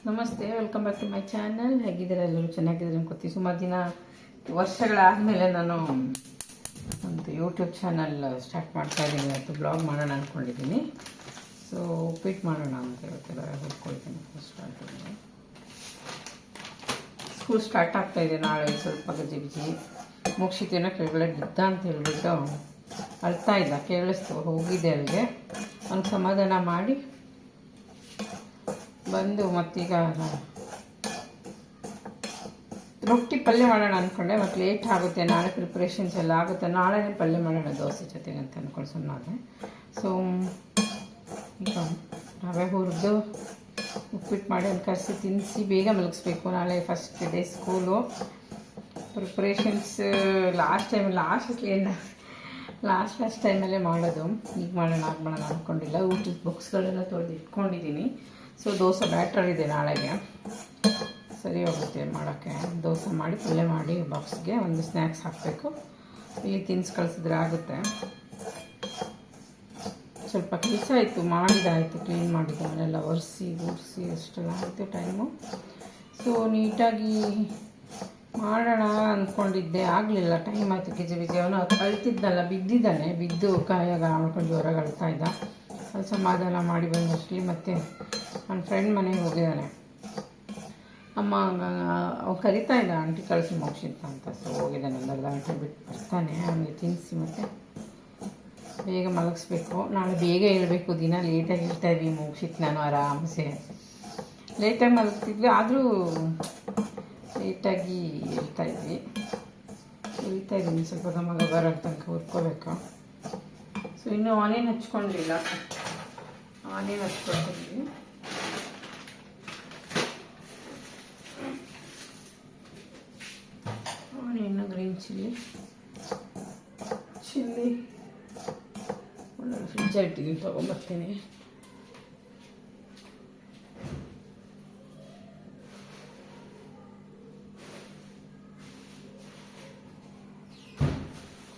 ನಮಸ್ತೆ, welcome back to my channel. ಹೇಗಿದ್ದೀರಾ? ಎಲ್ಲರೂ ಚೆನ್ನಾಗಿದ್ದಾರೆ ಅನ್ಕೋತೀವಿ. ಸುಮಾರು ದಿನ ವರ್ಷಗಳಾದಮೇಲೆ ನಾನು ಒಂದು ಯೂಟ್ಯೂಬ್ ಚಾನಲ್ ಸ್ಟಾರ್ಟ್ ಮಾಡ್ತಾ ಇದ್ದೀನಿ. ಇವತ್ತು ಬ್ಲಾಗ್ ಮಾಡೋಣ ಅಂದ್ಕೊಂಡಿದ್ದೀನಿ. ಸೊ ಉಪ್ಪಿಟ್ಟು ಮಾಡೋಣ ಅಂತ ಇವತ್ತೆಲ್ಲ ಹೊಡ್ಕೊಳ್ತೀನಿ. ಸ್ಕೂಲ್ ಸ್ಟಾರ್ಟ್ ಆಗ್ತಾಯಿದೆ ನಾಳೆ. ಸ್ವಲ್ಪ ಗಜಿ ಬಿಜಿ ಮುಗಿಸಿತೇನೋ ಕೆಳಗಡೆ ಬಿದ್ದ ಅಂತ ಹೇಳ್ಬಿಟ್ಟು ಅಳ್ತಾ ಇಲ್ಲ. ಕೇಳಿಸ್ತು, ಹೋಗಿದ್ದೆ ಅಲ್ಲಿಗೆ. ಅವ್ನಿಗೆ ಸಮಾಧಾನ ಮಾಡಿ ಬಂದು ಮತ್ತೀಗ ರೊಟ್ಟಿ ಪಲ್ಯ ಮಾಡೋಣ ಅಂದ್ಕೊಂಡೆ. ಮತ್ತು ಲೇಟ್ ಆಗುತ್ತೆ, ನಾಳೆ ಪ್ರಿಪ್ರೇಷನ್ಸ್ ಎಲ್ಲ ಆಗುತ್ತೆ. ನಾಳೆನೇ ಪಲ್ಯ ಮಾಡೋಣ ದೋಸೆ ಜೊತೆಗೆ ಅಂತ ಅಂದ್ಕೊಂಡು ಸುಮ್ಮನೆ. ಸೊ ಈಗ ರವೆ ಹುರಿದು ಉಪ್ಪಿಟ್ಟು ಮಾಡಿ ಅಲ್ಲಿ ಕರೆಸಿ ತಿನ್ನಿಸಿ ಬೇಗ ಮಲಗಿಸ್ಬೇಕು. ನಾಳೆ first day school. Preparations last ಟೈಮಲ್ಲೇ ಮಾಡೋದು. ಈಗ ಮಾಡೋಣ ಅಂದ್ಕೊಂಡಿಲ್ಲ. ಊಟದ ಬುಕ್ಸ್ಗಳೆಲ್ಲ ತೊಳೆದು ಇಟ್ಕೊಂಡಿದ್ದೀನಿ. ಸೊ ದೋಸೆ ಬ್ಯಾಟರ್ ಇದೆ ನಾಳೆಗೆ, ಸರಿ ಹೋಗುತ್ತೆ ಮಾಡೋಕ್ಕೆ. ದೋಸೆ ಮಾಡಿ ಪಲ್ಯ ಮಾಡಿ ಬಾಕ್ಸ್ಗೆ ಒಂದು ಸ್ನ್ಯಾಕ್ಸ್ ಹಾಕಬೇಕು. ಇಲ್ಲಿ ತಿನ್ನಿಸಿ ಕಳಿಸಿದ್ರೆ ಆಗುತ್ತೆ. ಸ್ವಲ್ಪ ಕೆಲಸ ಆಯಿತು, ಮಾಡಿದಾಯಿತು, ಕ್ಲೀನ್ ಮಾಡಿದ್ದು ಮನೆಲ್ಲ ಒರೆಸಿ ಗುಡಿಸಿ ಅಷ್ಟೆಲ್ಲ ಆಯಿತು ಟೈಮು. ಸೊ ನೀಟಾಗಿ ಮಾಡೋಣ ಅಂದ್ಕೊಂಡಿದ್ದೆ, ಆಗಲಿಲ್ಲ. ಟೈಮ್ ಆಯಿತು. ಗಿಜಿ ಅವನು ಅಳ್ತಿದ್ನಲ್ಲ, ಬಿದ್ದು ಕಾಯಾಗ ಮಾಡ್ಕೊಂಡು ಜೋರಾಗಿ ಅಳ್ತಾ ಇದ್ದ. ಅದು ಸಮಾಧಾನ ಮಾಡಿ ಬಂದಷ್ಟರಲ್ಲಿ ಮತ್ತೆ ನನ್ನ ಫ್ರೆಂಡ್ ಮನೆಗೆ ಹೋಗಿದ್ದಾನೆ. ಅಮ್ಮ ಅವ್ನು ಕರಿತಾ ಇದ್ದ, ಆಂಟಿ ಕಳಿಸಿ ಮೋಕ್ಷಿತ ಅಂತ. ಸೊ ಹೋಗಿದ್ದಾನೆ, ಒಂದು ಅರ್ಧ ಗಂಟೆ ಬಿಟ್ಟು ಬರ್ತಾನೆ. ಅವನಿಗೆ ತಿನ್ನಿಸಿ ಮತ್ತೆ ಬೇಗ ಮಲಗಿಸ್ಬೇಕು. ನಾಳೆ ಬೇಗ ಹೇಳ್ಬೇಕು. ದಿನ ಲೇಟಾಗಿ ಹೇಳ್ತಾಯಿದ್ವಿ ಮೋಕ್ಷಿತ್ ನಾನು ಆರಾಮ್ಸೆ. ಲೇಟಾಗಿ ಮಲಗ್ತಿದ್ವಿ, ಆದರೂ ಲೇಟಾಗಿ ಹೇಳ್ತಾಯಿದ್ವಿ. ಇದ್ದೀನಿ ಸ್ವಲ್ಪ ಮಗ ಬರೋ ತನಕ ಹುರ್ಕೋಬೇಕು. ಸೊ ಇನ್ನೂ ಆನಿಯನ್ ಹಚ್ಕೊಂಡಿಲ್ಲ, ಆನಿಯನ್ ಹಚ್ಕೊಳ್ತಿದ್ವಿ. ಆನಿಯನ್, ಗ್ರೀನ್ ಚಿಲ್ಲಿ ಒಳ್ಳೆ ಫ್ರಿಜ್ ಇಟ್ಟಿದ್ದೀನಿ, ತೊಗೊಂಬರ್ತೀನಿ.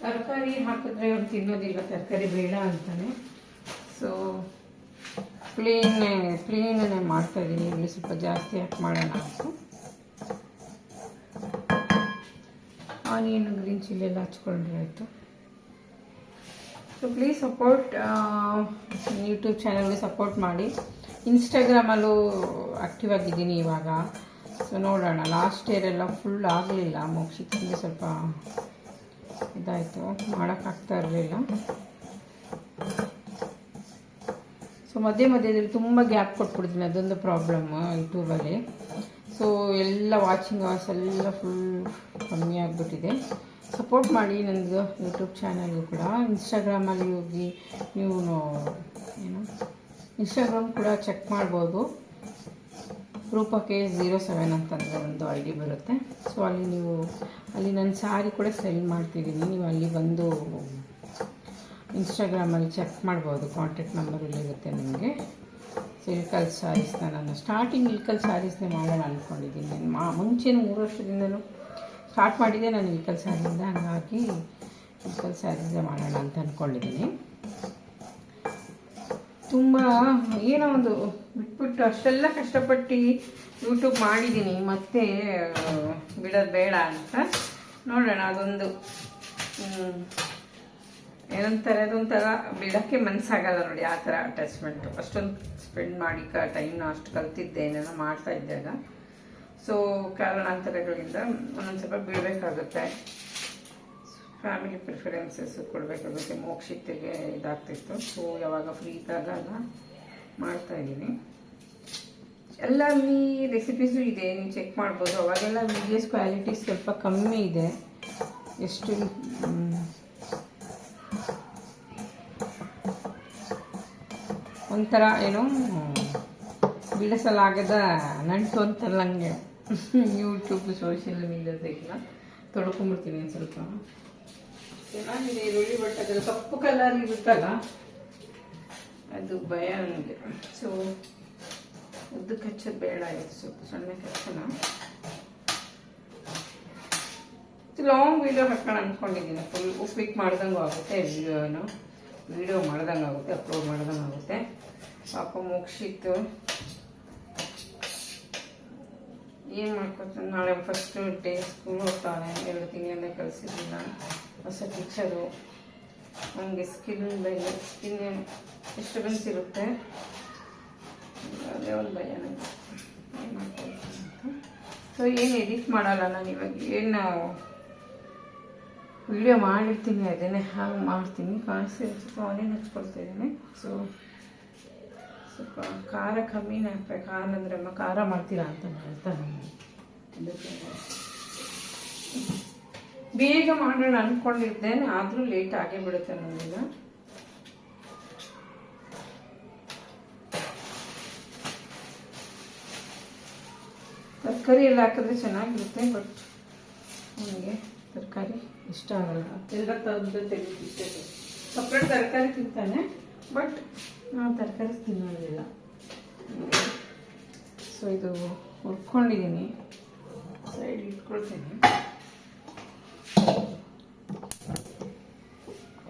ತರಕಾರಿ ಹಾಕಿದ್ರೆ ಅವ್ನು ತಿನ್ನೋದಿಲ್ಲ, ತರಕಾರಿ ಬೇಡ ಅಂತಾನೆ. ಸೊ ಪ್ಲೇನೇ ಮಾಡ್ತಾಯಿದ್ದೀನಿ. ಇಲ್ಲಿ ಸ್ವಲ್ಪ ಜಾಸ್ತಿ ಹಾಕಿ ಮಾಡೋಣ ಅಂತ. ಆನಿಯನ್, ಗ್ರೀನ್ ಚಿಲ್ಲಿ ಎಲ್ಲ ಹಚ್ಕೊಂಡ್ರೆ ಆಯಿತು. ಸೊ ಪ್ಲೀಸ್ ಸಪೋರ್ಟ್, ಯೂಟ್ಯೂಬ್ ಚಾನಲ್ಗೆ ಸಪೋರ್ಟ್ ಮಾಡಿ. ಇನ್ಸ್ಟಾಗ್ರಾಮಲ್ಲೂ ಆ್ಯಕ್ಟಿವ್ ಆಗಿದ್ದೀನಿ ಇವಾಗ. ಸೊ ನೋಡೋಣ. ಲಾಸ್ಟ್ ಇಯರ್ ಎಲ್ಲ ಫುಲ್ ಆಗಲಿಲ್ಲ, ಮೋಕ್ಷಿತಿಗೆ ಸ್ವಲ್ಪ ಇದಾಯಿತು, ಮಾಡೋಕ್ಕಾಗ್ತಾ ಇರಲಿಲ್ಲ. ಸೊ ಮಧ್ಯದಲ್ಲಿ ತುಂಬ ಗ್ಯಾಪ್ ಕೊಟ್ಬಿಡ್ತೀನಿ, ಅದೊಂದು ಪ್ರಾಬ್ಲಮ್ ಯೂಟ್ಯೂಬಲ್ಲಿ. ಸೊ ಎಲ್ಲ ವಾಚಿಂಗ್ ಅವರ್ಸ್ ಎಲ್ಲ ಫುಲ್ ಕಮ್ಮಿ ಆಗಿಬಿಟ್ಟಿದೆ. ಸಪೋರ್ಟ್ ಮಾಡಿ ನನಗೆ ಯೂಟ್ಯೂಬ್ ಚಾನಲ್ಗೂ ಕೂಡ. ಇನ್ಸ್ಟಾಗ್ರಾಮಲ್ಲಿ ಹೋಗಿ ನೀವು ಇನ್ಸ್ಟಾಗ್ರಾಮ್ ಕೂಡ ಚೆಕ್ ಮಾಡ್ಬೋದು. ರೂಪಕ್ಕೆ07 ಅಂತಂದರೆ ಒಂದು ಐ ಡಿ ಬರುತ್ತೆ. ಸೊ ಅಲ್ಲಿ ನನ್ನ ಸ್ಯಾರಿ ಕೂಡ ಸೆಲ್ ಮಾಡ್ತಿದ್ದೀನಿ. ನೀವು ಅಲ್ಲಿ ಬಂದು ಇನ್ಸ್ಟಾಗ್ರಾಮಲ್ಲಿ ಚೆಕ್ ಮಾಡ್ಬೋದು. ಕಾಂಟ್ಯಾಕ್ಟ್ ನಂಬರ್ ಇಲ್ಲಿರುತ್ತೆ ನಿಮಗೆ. ಸೊ ಇಳ್ಕಲ್ ಸ್ಯಾರೀಸ್ನ ನಾನು ಸ್ಟಾರ್ಟಿಂಗ್ ಇಳ್ಕಲ್ ಸ್ಯಾರೀಸ್ನೇ ಮಾಡೋಣ ಅಂದ್ಕೊಂಡಿದ್ದೀನಿ. ಮುಂಚೆ 3 ವರ್ಷದಿಂದಲೂ ಸ್ಟಾರ್ಟ್ ಮಾಡಿದ್ದೆ ನಾನು ಇಳ್ಕಲ್ ಸ್ಯಾರಿಯಿಂದ. ಹಾಗಾಗಿ ಇಳ್ಕಲ್ ಸ್ಯಾರೀಸೇ ಮಾಡೋಣ ಅಂತ ಅಂದ್ಕೊಂಡಿದ್ದೀನಿ. ತುಂಬ ಏನೋ ಒಂದು ಬಿಟ್ಬಿಟ್ಟು ಅಷ್ಟೆಲ್ಲ ಕಷ್ಟಪಟ್ಟು ಯೂಟ್ಯೂಬ್ ಮಾಡಿದ್ದೀನಿ, ಮತ್ತೆ ಬಿಡೋದು ಬೇಡ ಅಂತ. ನೋಡೋಣ, ಅದೊಂದು ಏನಂತಾರೆ, ಅದೊಂಥರ ಬಿಡೋಕ್ಕೆ ಮನಸ್ಸಾಗಲ್ಲ ನೋಡಿ. ಆ ಥರ ಅಟ್ಯಾಚ್ಮೆಂಟು. ಅಷ್ಟೊಂದು ಸ್ಪೆಂಡ್ ಮಾಡಿ ಟೈಮ್ನ ಅಷ್ಟು ಕಲ್ತಿದ್ದೆ ಏನೇನೋ ಮಾಡ್ತಾ ಇದ್ದಾಗ. ಸೊ ಕಾರಣಾಂತರಗಳಿಂದ ಒಂದೊಂದು ಸ್ವಲ್ಪ ಬಿಡಬೇಕಾಗುತ್ತೆ. ಫ್ಯಾಮಿಲಿ ಪ್ರಿಫರೆನ್ಸಸ್ ಕೊಡಬೇಕಾಗುತ್ತೆ. ಮೋಕ್ಷಿತೆಗೆ ಇದಾಗ್ತಿತ್ತು. ಸೊ ಯಾವಾಗ ಫ್ರೀ ಇದ್ದಾಗ ಮಾಡ್ತಾಯಿದ್ದೀನಿ. ಎಲ್ಲಲ್ಲಿ ರೆಸಿಪೀಸು ಇದೆ, ನೀವು ಚೆಕ್ ಮಾಡ್ಬೋದು. ಅವಾಗೆಲ್ಲ ವೀಡಿಯೋಸ್ ಕ್ವಾಲಿಟಿ ಸ್ವಲ್ಪ ಕಮ್ಮಿ ಇದೆ. ಎಷ್ಟು ಒಂಥರ ಏನೋ ಬಿಡಿಸಲಾಗದ ನಂಟು ಅಂತಾರಲ್ಲ ಹಂಗೆ. ಯೂಟ್ಯೂಬ್, ಸೋಷಿಯಲ್ ಮೀಡಿಯಾದಾಗೆಲ್ಲ ತೊಳ್ಕೊಂಬಿಡ್ತೀನಿ ಒಂದು ಸ್ವಲ್ಪ. ಚೆನ್ನಾಗಿದೆ ಈರುಳ್ಳಿ, ಬಟ್ ಅದರ ಕಪ್ಪು ಕಲರ್ ಇರುತ್ತಲ್ಲ, ಅದು ಭಯ ನನಗೆ. ಸೊ ಉದ್ದಕ್ಕೆ ಹಚ್ಚೋದು ಬೇಡ, ಆಯಿತು ಸ್ವಲ್ಪ ಸಣ್ಣಕ್ಕೆ ಹಚ್ಚೋಣ. ಲಾಂಗ್ ವೀಡಿಯೋ ಹಾಕೋಣ ಅಂದ್ಕೊಂಡಿದ್ದೀನಿ. ಫುಲ್ ಉಪ್ಪಿಟ್ಟು ಮಾಡ್ದಂಗೂ ಆಗುತ್ತೆ, ವಿಡಿಯೋ ಮಾಡ್ದಂಗೆ ಆಗುತ್ತೆ, ಅಪ್ಲೋಡ್ ಮಾಡ್ದಂಗೆ ಆಗುತ್ತೆ. ಪಾಪ ಮೋಕ್ಷಿತ್ತು ಏನು ಮಾಡ್ಕೊತೀನಿ, ನಾಳೆ ಫಸ್ಟ್ ಡೇ ಸ್ಕೂಲ್ ಹೋಗ್ತಾಳೆ. 2 ತಿಂಗಳಿಂದ ಕಳಿಸಿದ್ದಿಲ್ಲ. ಹೊಸ ಟೀಚರು, ನಮಗೆ ಸ್ಕಿನ್ ಡಿಸ್ಟರ್ಬೆನ್ಸ್ ಇರುತ್ತೆ. ಅದೇ ಒಂದು ಭಯ ನನಗೆ, ಏನು ಮಾಡ್ಕೊಳ್ತೀನಿ ಅಂತ. ಸೊ ಏನು ಎಡಿಟ್ ಮಾಡಲ್ಲ ನಾನು ಇವಾಗ, ಏನು ವಿಡಿಯೋ ಮಾಡಿರ್ತೀನಿ ಅದನ್ನೇ ಹಾಗೆ ಮಾಡ್ತೀನಿ. ಸ್ವಲ್ಪ ಆನಿಯನ್ ಹಚ್ಕೊಳ್ತಾ ಇದ್ದೀನಿ. ಸೊ ಸ್ವಲ್ಪ ಖಾರ ಕಮ್ಮಿನೇ ಹಾಕ್ಬೇಕು. ಖಾರ ಅಂದರೆ ಅಮ್ಮ ಖಾರ ಮಾಡ್ತೀರಾ ಅಂತ ಹೇಳ್ತಾನೆ. ಅದಕ್ಕೆ ಬೇಗ ಮಾಡೋಣ ಅಂದ್ಕೊಂಡಿದ್ದೇನೆ, ಆದರೂ ಲೇಟ್ ಆಗೇ ಬಿಡುತ್ತೆ ನನಗೀಗ. ತರಕಾರಿ ಎಲ್ಲ ಹಾಕಿದ್ರೆ ಚೆನ್ನಾಗಿರುತ್ತೆ, ಬಟ್ ನನಗೆ ತರಕಾರಿ ಇಷ್ಟ ಆಗಲ್ಲ. ಎಲ್ಲ ತಂದು ತೆಗಿತಿದ್ದೆ. ಸಪ್ರೇಟ್ ತರಕಾರಿ ತಿಂತಾನೆ, ಬಟ್ ನಾನು ತರಕಾರಿ ತಿನ್ನೋದಿಲ್ಲ. ಸೊ ಇದು ಹುರ್ಕೊಂಡಿದ್ದೀನಿ, ಸೈಡ್ ಇಟ್ಕೊಳ್ತೀನಿ.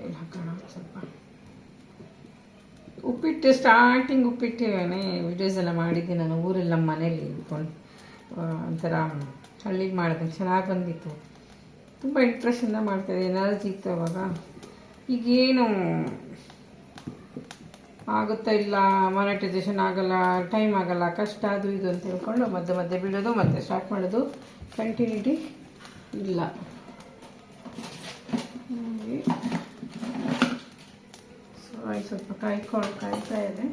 ಇಲ್ಲಿ ಹಾಕೋಣ ಸ್ವಲ್ಪ ಉಪ್ಪಿಟ್ಟು. ಸ್ಟಾರ್ಟಿಂಗ್ ಉಪ್ಪಿಟ್ಟಿನೇ ವಿಡಿಯೋಸ್ ಎಲ್ಲ ಮಾಡಿದ್ದೆ ನಾನು ಊರೆಲ್ಲ, ನಮ್ಮ ಮನೇಲಿ ಇಟ್ಕೊಂಡು ಒಂಥರ ಹಳ್ಳಿಗೆ ಮಾಡಿದೆ. ಚೆನ್ನಾಗಿ ಬಂದಿತ್ತು, ತುಂಬ ಇಂಟ್ರೆಸ್ಟಿಂದ ಮಾಡ್ತಾಯಿದ್ದೆ, ಎನರ್ಜಿ ಇತ್ತು ಅವಾಗ. ಈಗೇನು ಆಗುತ್ತಾ ಇಲ್ಲ, ಮಾನಿಟೈಸೇಷನ್ ಆಗಲ್ಲ, ಟೈಮ್ ಆಗಲ್ಲ, ಕಷ್ಟ ಅದು ಇದು ಅಂತ ಹೇಳ್ಕೊಂಡು ಮಧ್ಯೆ ಮಧ್ಯೆ ಬಿಡೋದು, ಮತ್ತೆ ಸ್ಟಾರ್ಟ್ ಮಾಡೋದು, ಕಂಟಿನ್ಯೂಟಿ ಇಲ್ಲ. ಸೊ ಸ್ವಲ್ಪ ಕಾಯ್ತಾ ಇದೆ.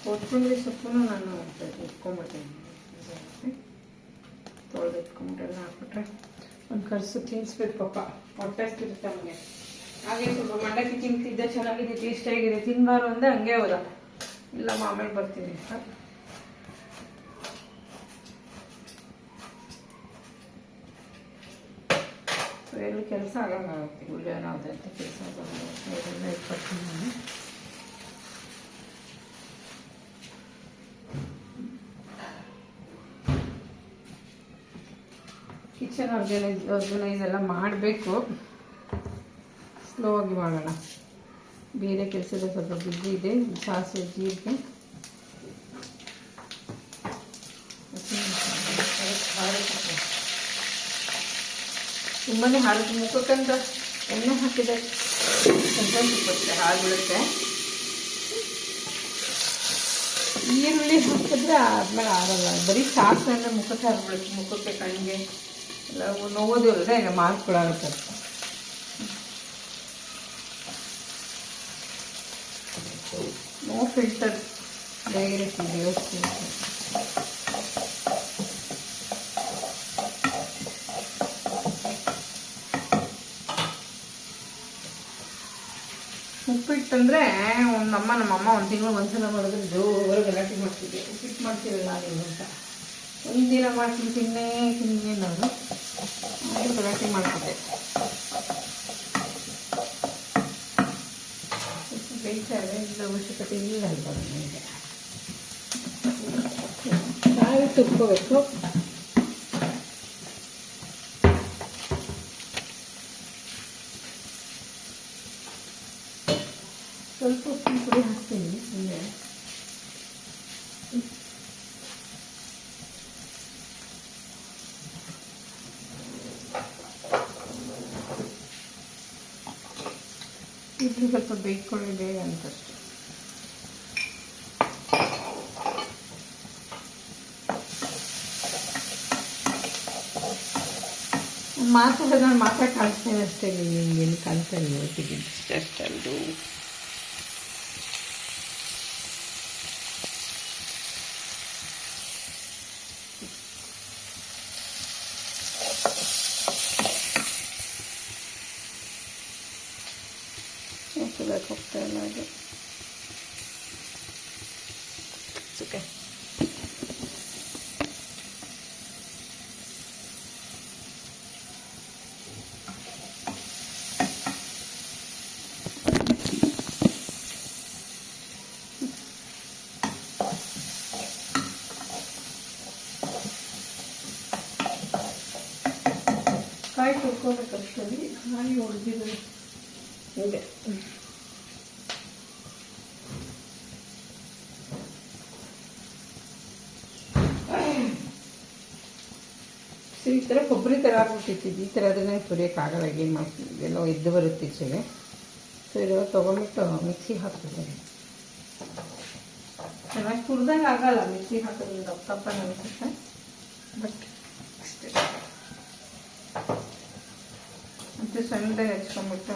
ಕೊತ್ತಂಬರಿ ಸೊಪ್ಪು ನಾನು ಇಟ್ಕೊಂಡ್ಬಿಡ್ತೀನಿ, ತೊಳೆದು ಇಟ್ಕೊಂಡ್ಬಿಟ್ಟೆಲ್ಲ ಹಾಕ್ಬಿಟ್ರೆ ಒಂದು ಕರ್ಸು ತಿನ್ನಿಸ್ಬೇಕು. ಪಾಪ ಹೊಟ್ಟೆ ಇರುತ್ತೆ ನಮಗೆ. ಹಾಗೆ ಸ್ವಲ್ಪ ಮಂಡಕ್ಕಿ ತಿಂತಿದ್ದೆ, ಚೆನ್ನಾಗಿದೆ, ಟೇಸ್ಟಿಯಾಗಿದೆ. ತಿನ್ನಬಾರು ಅಂದರೆ ಹಂಗೆ ಹೋದ, ಇಲ್ಲ ಆಮೇಲೆ ಬರ್ತೀನಿ ಅಂತ. ಸೊ ಎಲ್ಲಿ ಕೆಲಸ ಆಗಂಗಾಗುತ್ತೆ, ಗುಳ್ಳೆ ಅನ್ನೋದು ಅಂತ ಕೆಲಸ ಆಗಲ್ಲ. ಇಟ್ಕೊಡ್ತೀನಿ ನಾನು. ಕಿಚನ್ ಆರ್ಗನೈಸ್ ಎಲ್ಲ ಮಾಡಬೇಕು, ಸ್ಲೋ ಆಗಿ ಮಾಡೋಣ. ಬೇರೆ ಕೆಲಸದ ಸ್ವಲ್ಪ ಬಿಸಿ ಇದೆ. ಸಾಸಿವೆ, ಜೀರಿಗೆ, ತುಂಬಾ ಹಾಲು ಮುಖಕ್ಕಂತ ಎಣ್ಣೆ ಹಾಕಿದೆ, ಸಂಕ್ರಾಂತಿ ಹಾಲು ಬಿಡುತ್ತೆ. ಈರುಳ್ಳಿ ಹಾಕಿದ್ರೆ ಆದ್ಮೇಲೆ ಆರಲ್ಲ, ಬರೀ ಸಾಸಿವೆ ಅಂದರೆ ಮುಖಕ್ಕೆ ಹಾಕ್ಬಿಡುತ್ತೆ. ಮುಖಕ್ಕೆ, ಕಣ್ಣಿಗೆ ಎಲ್ಲ ನೋವೋದು ಅಲ್ಲದೆ ಮಾರ್ಕ್ ಕೂಡ ಆಗುತ್ತೆ. ನೋ ಫಿಲ್ಟರ್ ಡೈರೆಕ್ಟ್ ವ್ಯವಸ್ಥೆ. ಉಪ್ಪಿಟ್ಟಂದರೆ ನಮ್ಮಮ್ಮ 1 ತಿಂಗಳು ಒಂದ್ಸಲ ಮಾಡಿದ್ರೆ ಜೋರು ಗಲಾಟೆ ಮಾಡ್ತಿದ್ದೆ. ಉಪ್ಪಿಟ್ಟು ಮಾಡ್ತೀರಲ್ಲ ನೀವು ಅಂತ. ಒಂದಿನ ಮಾಡ್ತೀನಿ ತಿನ್ನೇ ಅನ್ನೋರು, ಆದರೂ ಗಲಾಟೆ ಮಾಡ್ತಿದ್ದೆ. ಬೇಯ್ತಾರೆ, ಇಲ್ಲ ಅವಶ್ಯಕತೆ ಇಲ್ಲ ಅಲ್ವ ನನಗೆ. ಕಾಯಿ ತುರ್ಕೋಬೇಕು. ಸ್ವಲ್ಪ ಉಪ್ಪಿನ ಪುಡಿ ಹಾಕ್ತೀನಿ ಸುಮ್ಮನೆ. ಇಡ್ಲಿ ಸ್ವಲ್ಪ ಬೇಯಿಸ್ಕೊಳ್ಳಿ ಬೇಗ ಅಂತಷ್ಟು. ಮಾತಾಡೋದು ನಾನು ಕಾಣಿಸ್ತೇನೆ ಅಷ್ಟೇ, ನಿಮಗೇನು ಕಾಣ್ತಾ ಇಲ್ಲ. ಜಸ್ಟ್ ಅಲ್ದು ಹೋಗ್ತಾ ಇಲ್ಲ ಅದು ಸುಖ. ಕಾಯಿ ತುರ್ಕೋಬೇಕಷ್ಟಲ್ಲಿ, ಕಾಯಿ ಹೊಡೆದಿದೆ ಹೀಗೆ. ಸೊ ಈ ಥರ ಕೊಬ್ಬರಿ ಥರ ಆಗ್ಬಿಟ್ಟಿತ್ತು. ಈ ಥರ ಅದನ್ನೇ ತುರಿಯೋಕ್ಕಾಗಲ್ಲ, ಏನು ಮಾಡ್ತೀನಿ, ಇದೆಲ್ಲೋ ಎದ್ದು ಬರುತ್ತೆ ಈಚೆಗೆ. ಸೊ ಇವಾಗ ತೊಗೊಂಬಿಟ್ಟು ಮಿಕ್ಸಿಗೆ ಹಾಕ್ತಿದ್ದೀನಿ. ಚೆನ್ನಾಗಿ ತುರ್ದಂಗೆ ಆಗಲ್ಲ ಮಿಕ್ಸಿಗೆ ಹಾಕೋದ್ರಿಂದ, ದಪ್ಪ ಅನಿಸುತ್ತೆ, ಬಟ್ ಅಷ್ಟೇ. ಮತ್ತು ಸಣ್ಣದಾಗಿ ಹಚ್ಕೊಂಡ್ಬಿಟ್ಟು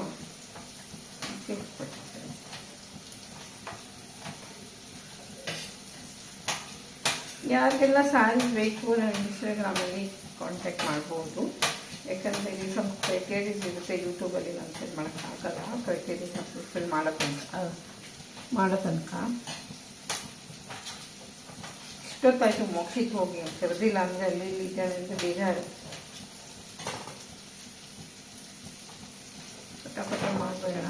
ಯಾರಿಗೆಲ್ಲ ಸ್ಯಾರೀಸ್ ಬೇಕು ನಾನು ಇನ್ಸ್ಟಾಗ್ರಾಮಲ್ಲಿ ಕಾಂಟ್ಯಾಕ್ಟ್ ಮಾಡ್ಬೋದು. ಯಾಕಂದರೆ ಇಲ್ಲಿ ಸ್ವಲ್ಪ ಕ್ರೈಟೇರಿಯಸ್ ಇರುತ್ತೆ ಯೂಟ್ಯೂಬಲ್ಲಿ, ನಾನು ಸೆಟ್ ಮಾಡೋಕ್ಕಾಗಲ್ಲ. ಕ್ರೈಟೇರಿಯಸ್ ಫುಲ್ಫಿಲ್ ಮಾಡೋ ತನಕ ಇಷ್ಟೊತ್ತಾಯಿತು ಮೋಕ್ಷಿಗೆ ಹೋಗಿ ಕರೆದಿಲ್ಲ ಅಂದರೆ ಅಲ್ಲಿ ಇಲ್ಲಿ ಇದ್ದಾಳೆ ಅಂತ ಬೇಜಾರು. ಪಟ ಮಾಡಬೇಡ.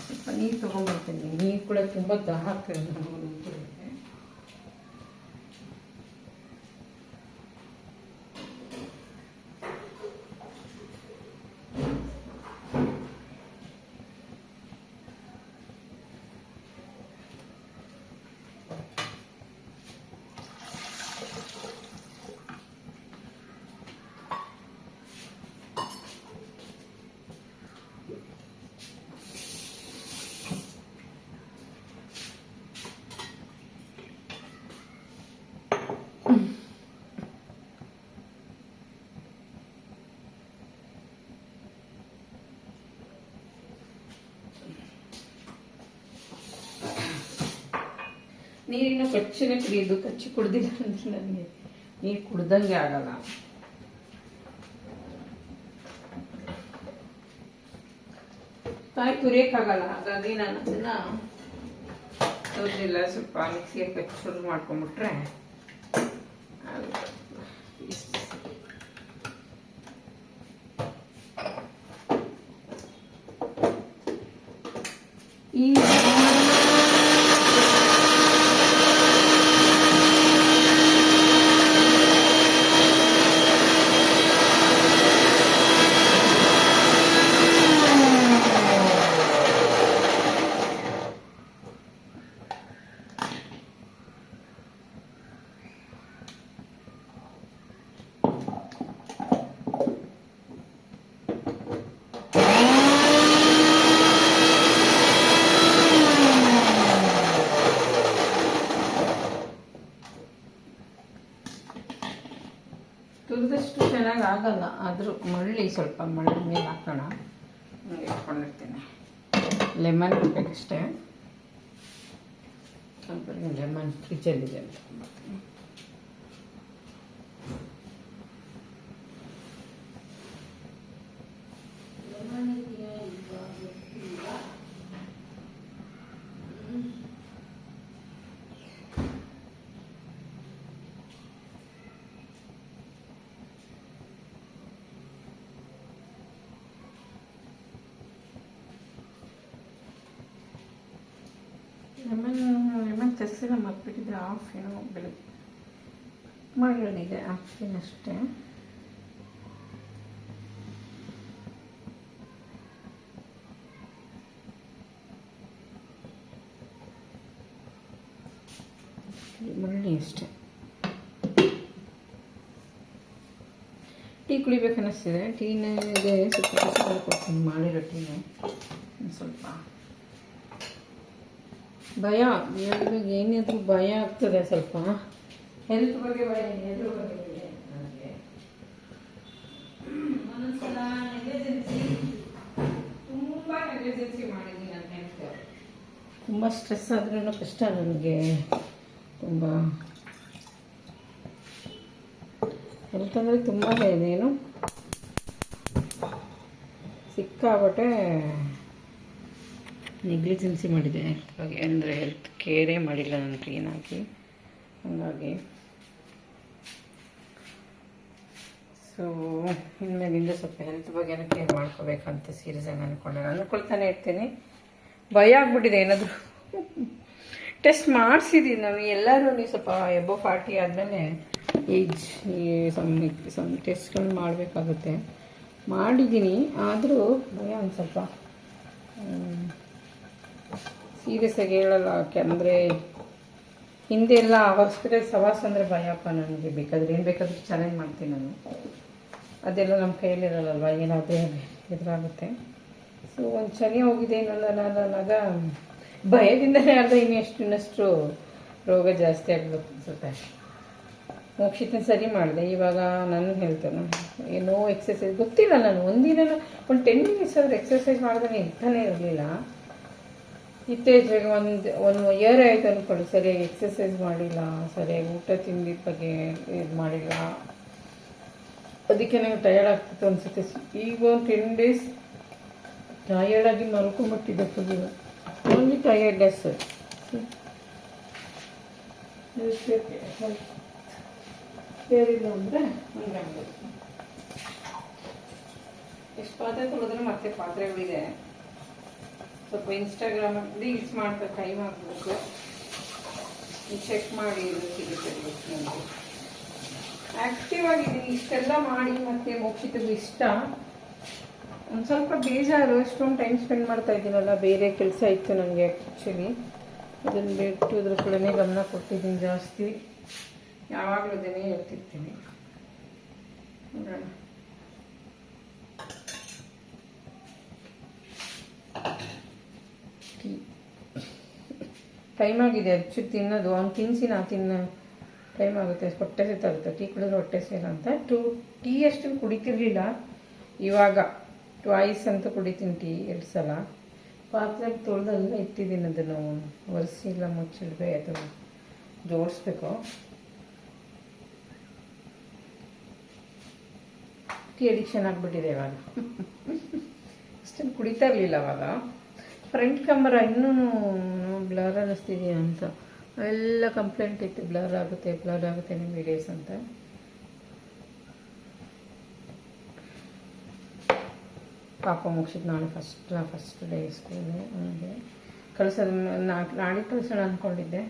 ಸ್ವಲ್ಪ ನೀರು ತೊಗೊಂಡ್ಬರ್ತೀನಿ. ನೀರು ಕೂಡ ತುಂಬ ದಾಹ ಆಗ್ತದೆ ನನಗೆ. ನೀರಿನ ಕಚ್ಚಿನ ಕುಡಿಯೋದು, ಕಚ್ಚಿ ಕುಡ್ದಿಲ್ಲ ಅಂದ್ರೆ ನನಗೆ ನೀರು ಕುಡ್ದಂಗೆ ಆಗಲ್ಲ. ಕಾಯಿ ತುರಿಯೋಕ್ಕಾಗಲ್ಲ, ಹಾಗಾಗಿ ನಾನು ಅದನ್ನ ತುರಿದಿಲ್ಲ. ಸ್ವಲ್ಪ ಮಿಕ್ಸಿಗೆ ಕಚ್ಚಿ ಶುರು ಮಾಡ್ಕೊಂಡ್ಬಿಟ್ರೆ ಈ ತುರಿದಷ್ಟು ಚೆನ್ನಾಗಿ ಆಗಲ್ಲ, ಆದರೂ ಮಳ್ಳಿ ಸ್ವಲ್ಪ ಮಳ್ಳಿ ಮೇಲೆ ಹಾಕೋಣ. ಹಿಂಗೆ ಇಟ್ಕೊಂಡಿರ್ತೀನಿ. ಲೆಮನ್ ಬೇಕಷ್ಟೇ, ಸ್ವಲ್ಪ ಲೆಮನ್ ಫ್ರಿಜ್ಜಲ್ಲಿದೆ ಅಂತ ಮಾಡ್ತೀನಿ. ಲೆಮನ್ ತೆಗೆಸಿಲ್ಲ, ಮರ್ಬಿಟ್ಟಿದ್ದೆ. ಹಾಫ್ ಏನೋ ಬೆಳಗ್ಗೆ ಮಾಡಿದೆ, ಹಾಫಿನಷ್ಟೇ. ಮಳ್ಳಿ ಅಷ್ಟೇ. ಟೀ ಕುಡಿಬೇಕನ್ನಿಸ್ತಿದೆ. ಟೀನಾಗೆ ಸ್ವಲ್ಪ ಕಸ ಕೊಡ್ತೀನಿ, ಮಾಡಿರೋ ಟೀನೇ. ಸ್ವಲ್ಪ ಭಯ, ಏನಾದರೂ ಭಯ ಆಗ್ತದೆ, ಸ್ವಲ್ಪ ಹೆಲ್ತ್ ಬಗ್ಗೆ ಭಯ, ಎದ್ರ ಬಗ್ಗೆ ಭಯ ನನಗೆ. ಒಂದೊಂದ್ಸಲ ತುಂಬ ನೆಗ್ಲಿಜೆನ್ಸಿ ಮಾಡಿದ್ದೀನಿ ನನ್ನ ಹೆಲ್ತ್. ತುಂಬ ಸ್ಟ್ರೆಸ್ ಆದ್ರೂ ಕಷ್ಟ ನನಗೆ. ತುಂಬ ಹೆಲ್ತ್ ಅಂದರೆ ತುಂಬ ಇದೇನು ಸಿಕ್ಕಾಬಟ್ಟೆ ನೆಗ್ಲಿಜೆನ್ಸಿ ಮಾಡಿದೆ ಹಾಗೆ, ಅಂದರೆ ಹೆಲ್ತ್ ಕೇರೇ ಮಾಡಿಲ್ಲ ನಾನು ಕ್ಲೀನಾಗಿ. ಹಾಗಾಗಿ ಸೊ ಇನ್ಮೇಲಿಂದ ಸ್ವಲ್ಪ ಹೆಲ್ತ್ ಬಗ್ಗೆನೂ ಕೇರ್ ಮಾಡ್ಕೋಬೇಕಂತ ಸೀರಿಯಸ್ಸಾಗಿ ಅಂದ್ಕೊಳ್ತಾನೆ ಇರ್ತೀನಿ. ಭಯ ಆಗ್ಬಿಟ್ಟಿದೆ. ಏನಾದರೂ ಟೆಸ್ಟ್ ಮಾಡಿಸಿದ್ದೀವಿ ನಾವು ಎಲ್ಲರೂ. ಸ್ವಲ್ಪ ಎಬೋ 40 ಆದಮೇಲೆ ಏಜ್ ಸಮ್ ಟೆಸ್ಟ್ಗಳನ್ನ ಮಾಡಬೇಕಾಗುತ್ತೆ. ಮಾಡಿದ್ದೀನಿ, ಆದರೂ ಭಯ ಒಂದು ಸ್ವಲ್ಪ ಸೀರಿಯಸ್ ಆಗಿ ಹೇಳಲ್ಲ ಯಾಕೆ ಅಂದರೆ ಹಿಂದೆ ಎಲ್ಲ ಹಾಸ್ಪಿಟಲ್ ಸವಾಸ ಅಂದರೆ ಭಯಪ್ಪ ನನಗೆ. ಬೇಕಾದ್ರೆ ಏನು ಬೇಕಾದರೂ ಚಾಲೆಂಜ್ ಮಾಡ್ತೀನಿ ನಾನು. ಅದೆಲ್ಲ ನಮ್ಮ ಕೈಯಲ್ಲಿರಲ್ಲಲ್ವ, ಏನಾದರೂ ಎದುರಾಗುತ್ತೆ. ಸೊ ಒಂದು ಚಳಿ ಹೋಗಿದೆ ಅನ್ನೋದಾಗ ಭಯದಿಂದಲೇ ಅರ್ಧ ಇನ್ನಷ್ಟು ರೋಗ ಜಾಸ್ತಿ ಆಗಬೇಕು ಅನ್ಸುತ್ತೆ. ಮೋಕ್ಷಿತನ ಸರಿ ಮಾಡಿದೆ. ಇವಾಗ ನಾನು ಹೇಳ್ತೇನೆ ಏನೋ ಎಕ್ಸಸೈಸ್ ಗೊತ್ತಿಲ್ಲ, ನಾನು ಒಂದಿನ ಒಂದು 10 ಮಿನಿಟ್ಸ್ ಆದರೂ ಎಕ್ಸಸೈಸ್ ಮಾಡಿದ್ರೆ ಇರ್ತಾನೆ ಇರಲಿಲ್ಲ. ಇತ್ತೀಚೆಗೆ ಒಂದು ಇಯರ್ ಆಯಿತು ಅಂದ್ಕೊಳ್ಳಿ, ಸರಿಯಾಗಿ ಎಕ್ಸಸೈಸ್ ಮಾಡಿಲ್ಲ, ಸರಿಯಾಗಿ ಊಟ ತಿಂದಿದ್ದ ಬಗ್ಗೆ ಇದು ಮಾಡಿಲ್ಲ. ಅದಕ್ಕೆ ನನಗೆ ಟಯರ್ಡ್ ಆಗ್ತಿತ್ತು ಅನಿಸುತ್ತೆ. ಈಗ ಒಂದು 10 ಡೇಸ್ ಟಯರ್ಡಾಗಿ ಮಲ್ಕೊಂಡ್ಬಿಟ್ಟಿದ್ದೆ ಫುಲ್. Only tiredness. ಬೇರಿಲ್ಲ ಅಂದರೆ ಹಂಗೆ ಎಷ್ಟು ಪಾತ್ರೆ ತೊಳೆದ್ರೆ ಮತ್ತೆ ಪಾತ್ರೆಗಳಿದೆ. ಸ್ವಲ್ಪ ಇನ್ಸ್ಟಾಗ್ರಾಮ್ ರೀಲ್ಸ್ ಮಾಡ್ಬೇಕು, ಟೈಮ್ ಆಗಬೇಕು, ಚೆಕ್ ಮಾಡಿ ಸಿಗುತ್ತೆ. ನನಗೆ ಆ್ಯಕ್ಟಿವ್ ಆಗಿದ್ದೀನಿ ಇಷ್ಟೆಲ್ಲ ಮಾಡಿ. ಮತ್ತು ಮೋಕ್ಷಿತಗೂ ಇಷ್ಟ. ಒಂದು ಸ್ವಲ್ಪ ಬೇಜಾರು, ಎಷ್ಟೊಂದು ಟೈಮ್ ಸ್ಪೆಂಡ್ ಮಾಡ್ತಾ ಇದ್ದೀನಲ್ಲ. ಬೇರೆ ಕೆಲಸ ಇತ್ತು ನನಗೆ ಆ್ಯಕ್ಚುಲಿ, ಅದನ್ನು ಬಿಟ್ಟು ಅದ್ರ ಕಡೆನೇ ಗಮನ ಕೊಟ್ಟಿದ್ದೀನಿ ಜಾಸ್ತಿ. ಯಾವಾಗಲೂ ಅದನ್ನೇ ಹೇಳ್ತಿರ್ತೀನಿ. ನೋಡೋಣ. ಟೈಮ್ ಆಗಿದೆ ಆ್ಯಕ್ಚುಲಿ ತಿನ್ನೋದು. ಅವ್ನು ತಿನ್ನಿಸಿ ನಾ ಟೈಮ್ ಆಗುತ್ತೆ, ಹೊಟ್ಟೆ ಸೇತಾಗುತ್ತೆ. ಟೀ ಕುಡಿದ್ರೆ ಹೊಟ್ಟೆ ಸೇರ ಅಂತ ಟೀ ಅಷ್ಟು ಕುಡಿತಿರ್ಲಿಲ್ಲ. ಇವಾಗ ಟ್ವಾಯ್ಸ್ ಅಂತ ಕುಡಿತೀನಿ ಟೀ, 2 ಸಲ. ಪಾತ್ರೆ ತೊಳೆದೆಲ್ಲ ಇಟ್ಟಿದ್ದೀನಿ, ಅದನ್ನು ಒರೆಸಿಲ್ಲ, ಮುಚ್ಚಿಡ್ಬೇ ಅದು ಜೋಡಿಸ್ಬೇಕು. ಟೀ ಅಡಿಕ್ಷನ್ ಆಗಿಬಿಟ್ಟಿದೆ ಇವಾಗ. ಅಷ್ಟೊಂದು ಕುಡಿತಾ ಇರಲಿಲ್ಲ ಅವಾಗ. ಫ್ರಂಟ್ ಕ್ಯಾಮರಾ ಇನ್ನೂ ಬ್ಲರ್ ಅನ್ನಿಸ್ತಿದೆಯಾ ಅಂತ ಎಲ್ಲ ಕಂಪ್ಲೇಂಟ್ ಇತ್ತು. ಬ್ಲರ್ ಆಗುತ್ತೆ ನಿಮ್ಮ ವಿಡಿಯೋಸ್ ಅಂತ. ಪಾಪ ಮುಗಿಸಿದ್ದು ನಾನು ಫಸ್ಟ್ ಡೇ ಸ್ಕೂಲು. ನನಗೆ ಕಳಿಸೋದು ನಾಳೆ ಕಳಿಸೋಣ ಅಂದ್ಕೊಂಡಿದ್ದೆ,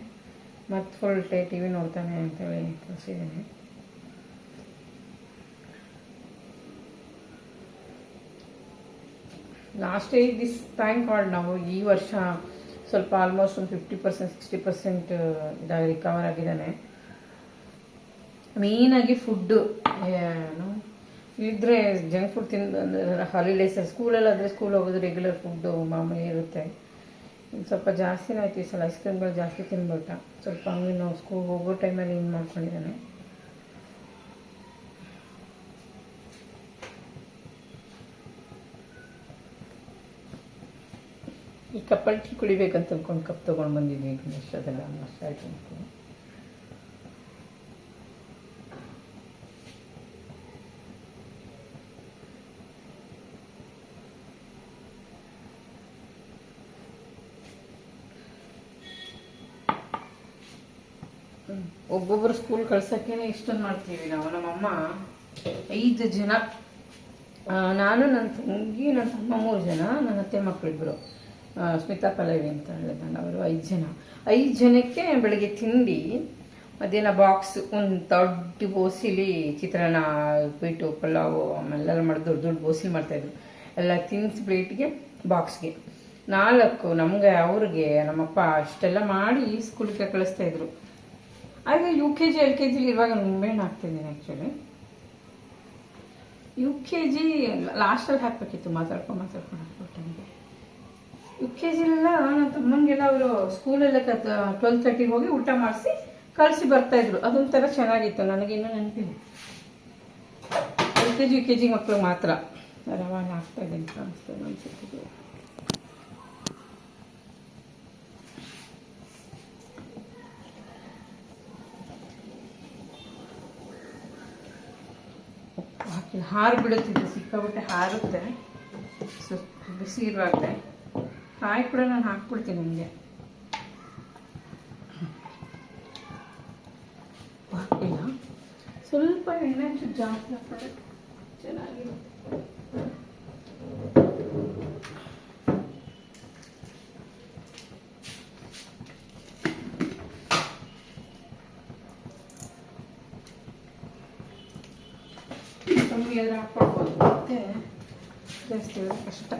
ಮತ್ತು ಫುಲ್ ಡೇ ಟಿ ವಿ ನೋಡ್ತಾನೆ ಅಂತೇಳಿ ಕಳಿಸಿದ್ದೀನಿ. ಲಾಸ್ಟ್ ದಿಸ್ ಥ್ಯಾಂಕ್ ಗಾಡ್ ನಾವು ಈ ವರ್ಷ ಸ್ವಲ್ಪ ಆಲ್ಮೋಸ್ಟ್ ಒಂದು 50% 60% ಇದಾಗಿ ರಿಕವರ್ ಆಗಿದ್ದಾನೆ. ಮೇಯ್ನಾಗಿ ಫುಡ್ಡು ಇದ್ದರೆ ಜಂಕ್ ಫುಡ್ ಹಾಲಿಡೇಸ್ ಸ್ಕೂಲಲ್ಲಾದರೆ ಸ್ಕೂಲ್ ಹೋಗೋದು ರೆಗ್ಯುಲರ್ ಫುಡ್ಡು ಮಾಮೂಲಿ ಇರುತ್ತೆ. ಸ್ವಲ್ಪ ಜಾಸ್ತಿನೇ ಆಯ್ತು ಈ ಸಲ. ಐಸ್ ಕ್ರೀಮ್ಗಳು ಜಾಸ್ತಿ ತಿನ್ಬಿಟ್ಟ. ಸ್ವಲ್ಪ ಹಂಗೆ ನಾವು ಸ್ಕೂಲ್ ಹೋಗೋ ಟೈಮಲ್ಲಿ ಏನು ಮಾಡ್ಕೊಂಡಿದ್ದಾನೆ. ಈ ಕಪ್ಪಲ್ ಟೀ ಕುಡಿಬೇಕಂತ ಅಂದ್ಕೊಂಡು ಕಪ್ ತೊಗೊಂಡು ಬಂದಿದ್ವಿ. ಎಷ್ಟು ಅದೆಲ್ಲ ಅಷ್ಟು ಆಯ್ತು ಅಂದ್ಕೊಂಡು. ಒಬ್ಬೊಬ್ಬರು ಸ್ಕೂಲ್ ಕಳ್ಸೋಕ್ಕೇನೆ ಇಷ್ಟೊಂದು ಮಾಡ್ತೀವಿ ನಾವು. ನಮ್ಮಮ್ಮ 5 ಜನ, ನಾನು ನನ್ನ ತಂಗಿ ನನ್ನ ತಮ್ಮ 3 ಜನ, ನನ್ನ ಅತ್ತೆ ಮಕ್ಕಳಿಬ್ಬರು ಸ್ಮಿತಾ ಪಲ್ಲವಿ ಅಂತ ಹೇಳಿದ ಅವರು 5 ಜನ. 5 ಜನಕ್ಕೆ ಬೆಳಗ್ಗೆ ತಿಂಡಿ, ಮಧ್ಯಾಹ್ನ ಬಾಕ್ಸ್ ಒಂದು ದೊಡ್ಡ ಬೋಸಿಲಿ ಚಿತ್ರಾನ್ನ, ಉಪ್ಪಿಟ್ಟು, ಪಲಾವು ಆಮೇಲೆಲ್ಲ ಮಾಡಿ ದೊಡ್ಡ ಬೋಸಿಲಿ ಮಾಡ್ತಾಯಿದ್ರು. ಎಲ್ಲ ತಿನ್ನಿಸಿ ಪ್ಲೇಟ್ಗೆ ಬಾಕ್ಸ್ಗೆ 4 ನಮಗೆ ಅವ್ರಿಗೆ ನಮ್ಮಪ್ಪ ಅಷ್ಟೆಲ್ಲ ಮಾಡಿ ಸ್ಕೂಲಿಗೆ ಕಳಿಸ್ತಾಯಿದ್ರು. ಆಗ UKG LKG ಇರುವಾಗ ನಿಂಬೆಹಣ್ಣು ಹಾಕ್ತಿದ್ದೀನಿ. ಆ್ಯಕ್ಚುಲಿ UKG ಲಾಸ್ಟಲ್ಲಿ ಹಾಕಬೇಕಿತ್ತು, ಮಾತಾಡ್ಕೊಂಡು ಹಾಕ್ಬಿಟ್ಟಂಗೆ. UKGಲೆಲ್ಲ ನನ್ನ ತಮ್ಮನಿಗೆಲ್ಲ ಅವರು ಸ್ಕೂಲೆಲ್ಲ 12:30 ಹೋಗಿ ಊಟ ಮಾಡಿಸಿ ಕಳಿಸಿ ಬರ್ತಾಯಿದ್ರು. ಅದೊಂಥರ ಚೆನ್ನಾಗಿತ್ತು. ನನಗಿನ್ನೂ ನೆನಪಿಲ್ಲ. LKG UKG ಮಕ್ಕಳು ಮಾತ್ರ ರವಾನ ಹಾಕ್ತಾಯಿದ್ದೀನಿ ಕಾಣಿಸ್ತೇನೆ ಅನ್ಸುತ್ತೆ. ಹಾರು ಬಿಡುತ್ತಿದ್ದೆ, ಸಿಕ್ಕಾಬಿಟ್ಟೆ ಹಾರುತ್ತೆ. ಸೊ ಬಿಸಿ ಇರುವಾಗಲೇ ಕಾಯಿ ಕೂಡ ನಾನು ಹಾಕ್ಬಿಡ್ತೀನಿ ನಿಮಗೆ. ಹಾಕಿಲ್ಲ, ಸ್ವಲ್ಪ ಎಣ್ಣೆ ಹಂಚು ಜಾಸ್ತಿ ಹಾಕ್ತಾರೆ, ಚೆನ್ನಾಗಿರುತ್ತೆ. ಕಮ್ಮಿ ಆದರೆ ಹಾಕ್ಕೊಳ್ಬೋದು, ಮತ್ತೆ ಜಾಸ್ತಿ ಆದರೆ ಕಷ್ಟ.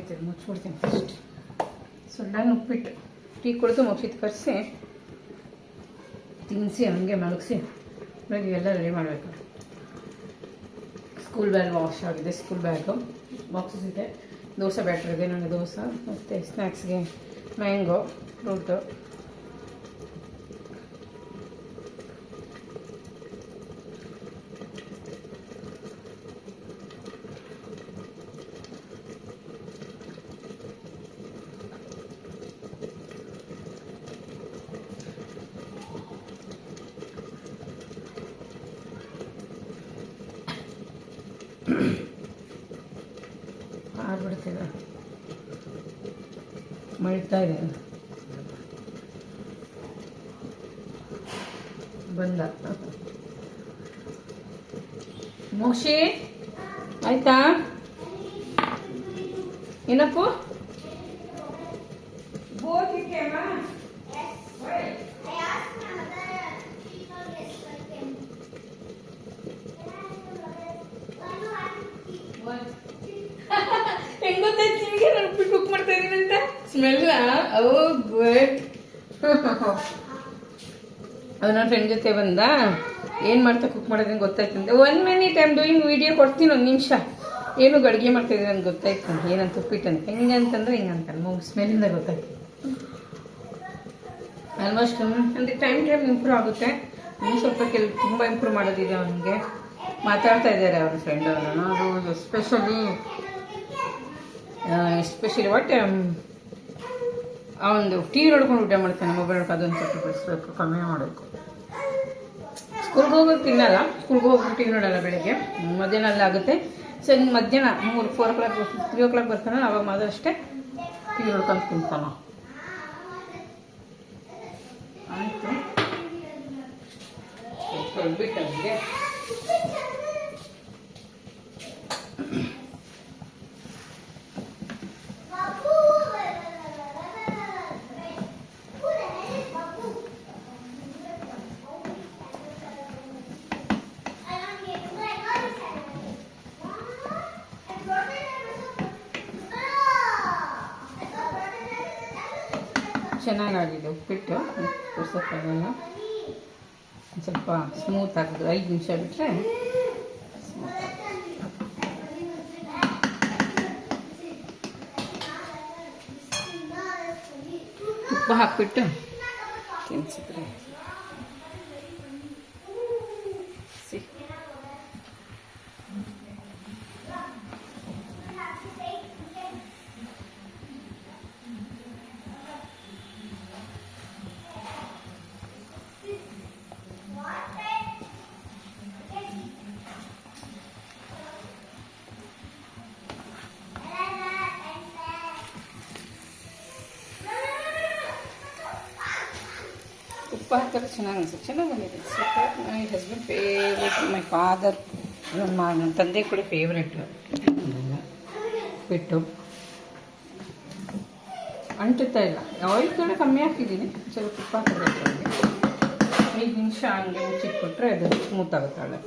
ಆಯ್ತದೆ, ಮುಚ್ಚಿಬಿಡ್ತೀನಿ ಫಸ್ಟ್. ಸುಳ್ಳನ್ನು ಉಪ್ಪಿಟ್ಟು ಟೀ ಕುಡಿದು ಮುಗಿಸಿದ್ದು ಕರೆಸಿ ತಿನ್ನಿಸಿ ಹಂಗೆ ಮಲಗಿಸಿ ಬೆಳಗ್ಗೆ ಎಲ್ಲ ರೆಡಿ ಮಾಡಬೇಕು. ಸ್ಕೂಲ್ ಬ್ಯಾಗ್ ವಾಶ್ ಆಗಿದೆ, ಸ್ಕೂಲ್ ಬ್ಯಾಗು ಬಾಕ್ಸಸ್ ಇದೆ, ದೋಸೆ ಬ್ಯಾಟ್ರ್ ಇದೆ ನನಗೆ ದೋಸೆ, ಮತ್ತು ಸ್ನ್ಯಾಕ್ಸ್ಗೆ ಮ್ಯಾಂಗೋ ಫ್ರೂಟು. ಆಡ್ಬಿಡ್ತಿದೆ, ಮಳಿತಾ ಇದೆ. ಬಂದ ಮೋಕ್ಷಿ ಆಯ್ತಾ? ಏನಪ್ಪು ಹೆಂಗ್ ಗೊತ್ತಾಯ್ತು ನಿಮಗೆ ನಾನು ಉಪ್ಪಿಟ್ಟು ಕುಕ್ ಮಾಡ್ತಾ ಇದೀನಿ ಅಂತ? Smell good. ಅದು ನನ್ನ ಫ್ರೆಂಡ್ ಜೊತೆ ಬಂದ, ಏನು ಮಾಡ್ತಾ ಕುಕ್ ಮಾಡೋದನ್ನ ಗೊತ್ತಾಯ್ತು ಅಂತ. 1 minute I am doing video ಕೊಡ್ತೀನಿ, 1 ನಿಮಿಷ. ಏನು ಅಡುಗೆ ಮಾಡ್ತಾ ಇದ್ದೀನಿ ಅಂತ ಗೊತ್ತಾಯ್ತು, ಏನಂತ ಉಪ್ಪಿಟ್ಟು ಅಂತ. ಹೆಂಗಂತಂದ್ರೆ ಹಿಂಗಂತ ಸ್ಮೆಲ್ಲಿಂದ ಗೊತ್ತಾಯ್ತು. ಆಲ್ಮೋಸ್ಟ್ ಅಂದರೆ ಟೈಮ್ ಇಂಪ್ರೂವ್ ಆಗುತ್ತೆ. ಇನ್ನೂ ಸ್ವಲ್ಪ ತುಂಬ ಇಂಪ್ರೂವ್ ಮಾಡೋದಿದೆ ಅವನಿಗೆ. ಮಾತಾಡ್ತಾ ಇದ್ದಾರೆ ಅವ್ರ ಫ್ರೆಂಡ್ ಅವರು. ಅದು ಎಸ್ಪೆಷಲಿ ಒಟ್ಟು ಅವನು ಟಿ ವಿ ನೋಡ್ಕೊಂಡು ಊಟ ಮಾಡ್ತಾನೆ, ಮೊಬೈಲ್ ನೋಡ್ಕೊಂಡು. ಅದೊಂದು ಸ್ವಲ್ಪ ಬಿಡಿಸ್ಬೇಕು, ಕಮ್ಮಿ ಮಾಡಬೇಕು. ಸ್ಕೂಲ್ಗೆ ಹೋಗೋದು ತಿನ್ನಲ್ಲ, ಸ್ಕೂಲ್ಗೆ ಹೋಗ್ಬಿಟ್ಟು ಟಿ ವಿ ನೋಡಲ್ಲ. ಬೆಳಿಗ್ಗೆ ಮಧ್ಯಾಹ್ನ ಆಗುತ್ತೆ. ಸೊ ಇನ್ನು ಮಧ್ಯಾಹ್ನ 4 o'clock 3 o'clock ಬರ್ತಾನೆ, ಅವಾಗ ಮಾತ್ರ ಅಷ್ಟೇ ಟಿ ವಿ ನೋಡ್ಕೊಂಡು ತಿಂತಾನೆ. ಆಯಿತು, ಬಿಟ್ಟು ಅವನಿಗೆ ಚೆನ್ನಾಗಾಗಿದೆ ಉಪ್ಪಿಟ್ಟು. ತೋರ್ಸೋಕ್ಕಾಗಲ್ಲ, ಸ್ವಲ್ಪ ಸ್ಮೂತ್ ಆಗಿದ್ದು 5 ನಿಮಿಷ ಬಿಟ್ಟರೆ ತುಪ್ಪ ಹಾಕ್ಬಿಟ್ಟು ತಿನ್ಸಿದ್ರೆ ತುಪ್ಪ ಹಾಕಿದ್ರೆ ಚೆನ್ನಾಗಿ ಅನಿಸುತ್ತೆ. ಚೆನ್ನಾಗಿ ಬಂದಿದೆ. My husband favourite, my father, ನನ್ನ ತಂದೆ ಕೂಡ ಫೇವ್ರೇಟು ಬಿಟ್ಟು. ಅಂಟುತ್ತಾ ಇಲ್ಲ. ಆಯಿಲ್ ಕೂಡ ಕಮ್ಮಿ ಹಾಕಿದ್ದೀನಿ, ಸ್ವಲ್ಪ ತುಪ್ಪ ಹಾಕಿದ್ರೆ 5 ನಿಮಿಷ ಹಂಗೆ ಮುಚ್ಚಿಟ್ಬಿಟ್ರೆ ಅದು ಸ್ಮೂತ್ ಆಗುತ್ತಾಳೆ.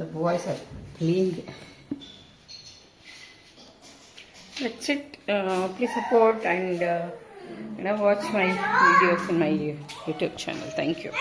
ದ ಬಾಯ್ಸ್ ಆರ್ ಕ್ಲೀನ್ಗೆ. That's it. Please support and watch my videos in my YouTube channel. Thank you.